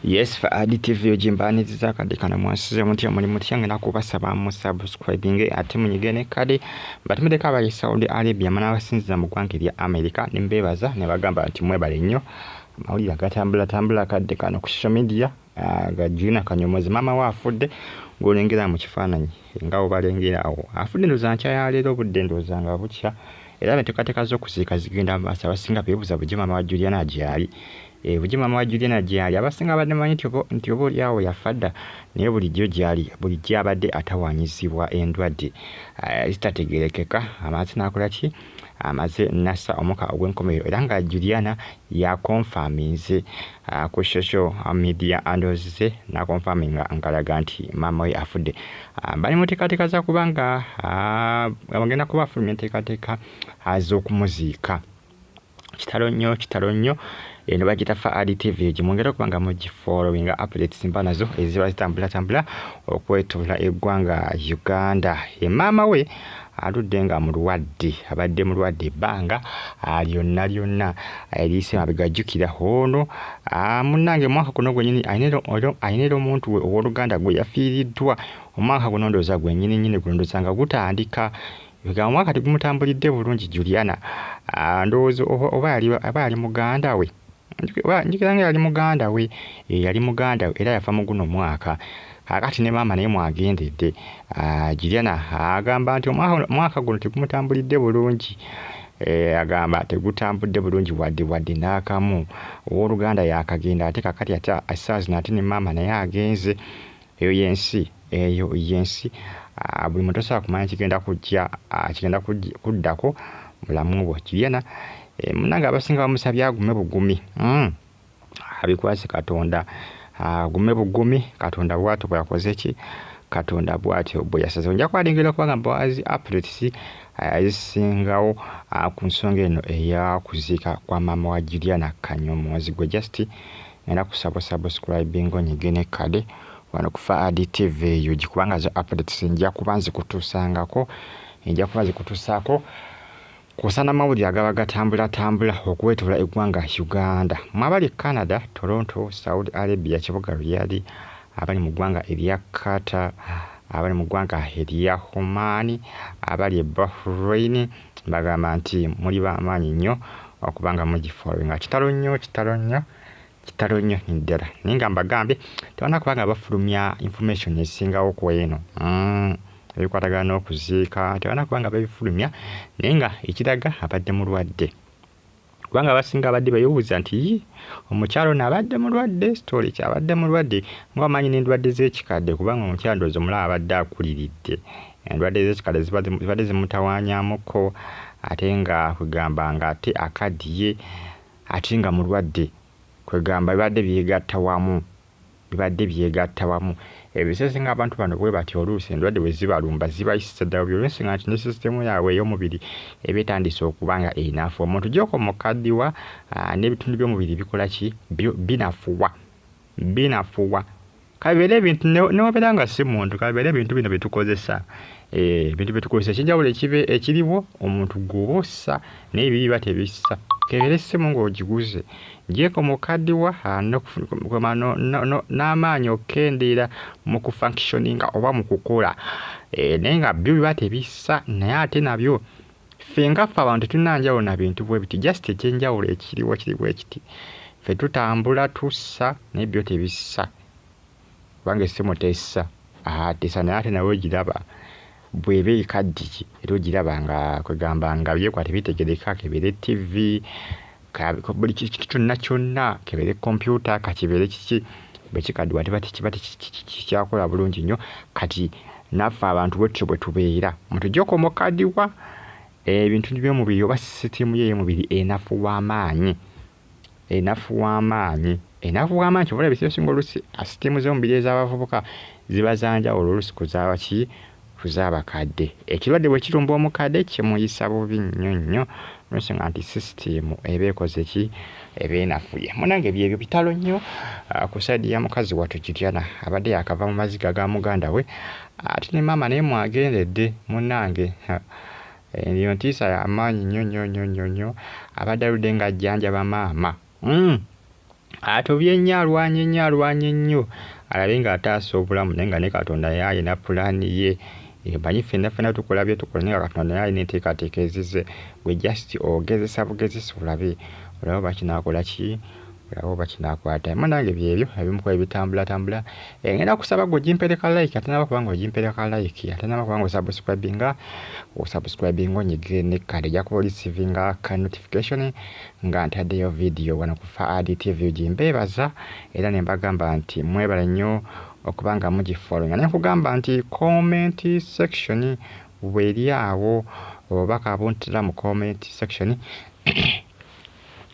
Yes, for additive yojimbani zizakade kana mwasize mutya muri mutyange nakubasaba mu subscribing ate munyigene kade batumide kabali Saudi Arabia mana basinziza mu gwange lya America nimbebaza ne bagamba ati mwebale nnyo mawuli agatambula kade kana ku social media gajuna kanyomozi mama wafudde ngolengera mu kifananyi ngawo balengera awo afudde ndozancha ya lero budde ndozanga butya era betekateka zo kusika zigenda basinga bebuza buje mama wa Juliana ajali buje mama wa Juliana ajali abasinga badde manyi nti obo yawo yafadda naye bulijjo jali bulijjo abadde atawanyizibwa endwadde zitategerekeka amazi nakola ki amaze nasa omuka ogwenkomero era nga Juliana ya confirminze ku social media handles na confirminga ngalaga nti mama we afudde bali mutekateka za kubanga abagenda kuba fulumya tekateka azokumuziika kitalo nnyo eno bagita fa additive gimwongera kubanga mu following updates mbanazo eziba zitambula okwetula eggwanga Uganda mama we aluddenga mulwadde abadde mulwadde banga lyonna elise abigajukira hono munange mwaka kuno gwenyini ainero omuntu we ow'Oluganda gwe yafiiriddwa omwaka guno ndooza gwenyini gulondozanga gutandika nga mwaka tegumutambulidde bulungi Juliana ndowooza oba ali muganda we njikiranga yali muganda we era yafa mu guno mwaka akati ne mama naye mwagendedde Juliana agamba nti omwaka guno tegumutambulidde bulungi agamba tegutambudde bulungi wadde n'akamu ow'Oluganda yakagenda ate kakati asaazi nate ne mama naye agenze eyo yensi buli muntu asobola kumanya kigenda kuddako mulamu bwo Juliana munanga abasinga bamusabye agume bugumi abikwase Katonda agume bugumi Katonda bw'atyo bwakoze ki Katonda bw'atyo bwe yasaze nja kwalengera kubanga mbawazi updates ezisingawo ku nsonga eno eya kuziika kwa mama wa Juliana Kanyomozi gwe just ngenda kusaba subscribing onyigene kade wano kufa additive yuji kubanga zo updates nja kubanze kutusangako kusana mawuli agaba gatambula okwetula eggwanga Uganda mwabali Canada, Toronto, Saudi Arabia, kibuga Riyadh, abali mu ggwanga erya Qatar, abali mu ggwanga erya Oman, abali Bahrain bagamba nti muli bamaanyi nnyo okubanga mugifollowinga kitalo nnyo ndala ninga mbagambe tebana kubanga bafulumya information esingawo ku eno ebikwatagana n'okuziika tebana kubanga babifulumya naye nga ekiraga abadde mulwadde kubanga abasinga abadde bayobuuza nti omukyalo n'abadde mulwadde story kyabadde mulwadde ng'amanyi n'endwadde z'ekikadde kubanga omukyalo ndowooza omulala abadde akuliridde endwadde z'ekikadde zibadde zimutawaanyaamuko ate nga kugamba nga ate akaddiye ate nga mulwadde kwegamba bibadde byegatta wamu ebisese ng'abantu bano bwe bati oluusi endwadde bwe zibalumba zibayisa ddala byolwesi nga nti ne sisitemu yaabwe ey'omubiri eba etandise okubanga erinafu omuntu gy'okomukaddiwa n'ebitundu by'omubiri bikola ki binafuwa kabibeere ebintu newabeera nga si muntu kabibeere ebintu bino byetukozesa ekinjawulo ekiriwo omuntu gwobossa naye biba tebissa kebeere essimu ng'ogiguze ngyeko mukaddiwa n'amaanyi okendeera mu kufunctioninga oba mu kukola naye nga byo biba tebissa naye ate nabyo ffe ngaffe abantu tunanjawulo na bintu bwe biti just ekyenjawulo ekiriwo kiri kiti ffe tutambula tussa naye byo tebissa kubanga essimu tessa tessa naye ate nawe ogiraba bweba ekaddiki era ogiraba nga kwegamba nga byekwate bitegereka kebeere TV buli kitu kyonna kebeere kompyuta kakibeere kiki bwekikaddiwa kikyakola bulungi nnyo kati naffe abantu bwetyo bwe tubeera omuntu gy'okomukaddiwa ebintu by'omubiri oba sisitimu y'omubiri enafuwa amaanyi kyobola ebisiro singa oluusi sisitimu z'omubiri ez'abavubuka ziba zanjawulo oluusi kuzaabakadde ekirwadde bwe kirumba omukadde kimuyisa bubi nnyo nonse nga nti sisitimu eba ekoze ki eba enafuye munange byebyo bitalo nnyo ku saidi ya mukazi wattu Juliana abadde yakava mu maziga ga muganda we ate ne maama naye mwagendedde munange eyo ntiisa y'amaanyi nnyo abadde aludde ng'ajjanjaba maama atobye nnyo alwanye nnyo alabe ng'ataasa obulamu naye nga ne Katonda naye alina pulaani ye. Banyi ffenna tukola bye tukola naye nga Katonda naye alina enteekateeka ezize. Gwe just ogezesa bugezesa olabe oba kinaakola ki, olabe oba kinaakwata. Nange byebyo ebimu ku ebitambula. Ngenda kusaba gwe ogimpereka like ate naba kubanga ogimpereka like ate naba kubanga osubscribinga onyigire ne kale ejja kuba olisivinga ka notification nga ntaddeyo video wano ku Faadi TV. Mbeebaza era ne mbagamba nti mwebale nnyo okuba nga mugifollowinga. Ne nkugamba nti comment section bw'eri awo obubaka buntira mu comment section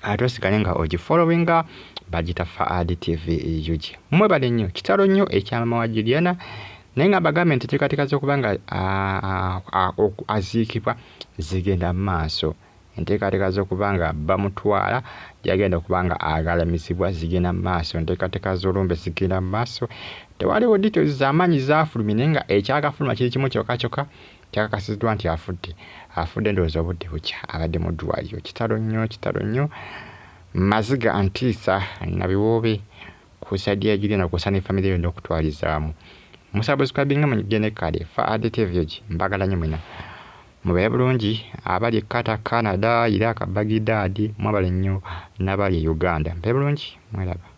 ate osigale nga ogifollowinga bagita Faadi TV UG. Mwebale nnyo, kitalo nnyo ekyama wa Juliana naye nga bagambe nti enteekateeka z'okuba nga aziikibwa zigenda mu maaso. Enteekateeka z'okuba nga bamutwala gyagenda okuba nga agalamizibwa zigenda mu maaso. Enteekateeka z'olumbe zigenda mu maaso. Tewaliwo details z'amaanyi zaafulumye naye nga ekyagafuluma kiri kimu kyokka kyakakasiddwa nti afudde ndowooza obudde bukya abadde mu ddwaliro. Kitalo nnyo maziga antiisa na biwoobe ku saidi ya Juliana kw'ossa ne famire yonna okutwalizaamu. Musabuscribinga munyigire kale Faadi TV UG. Mbagala nnyo mwena mubeere bulungi abali e Canada, Iraq, Baghdad mwabale nnyo n'abali e Uganda. Mbeere bulungi mweraba.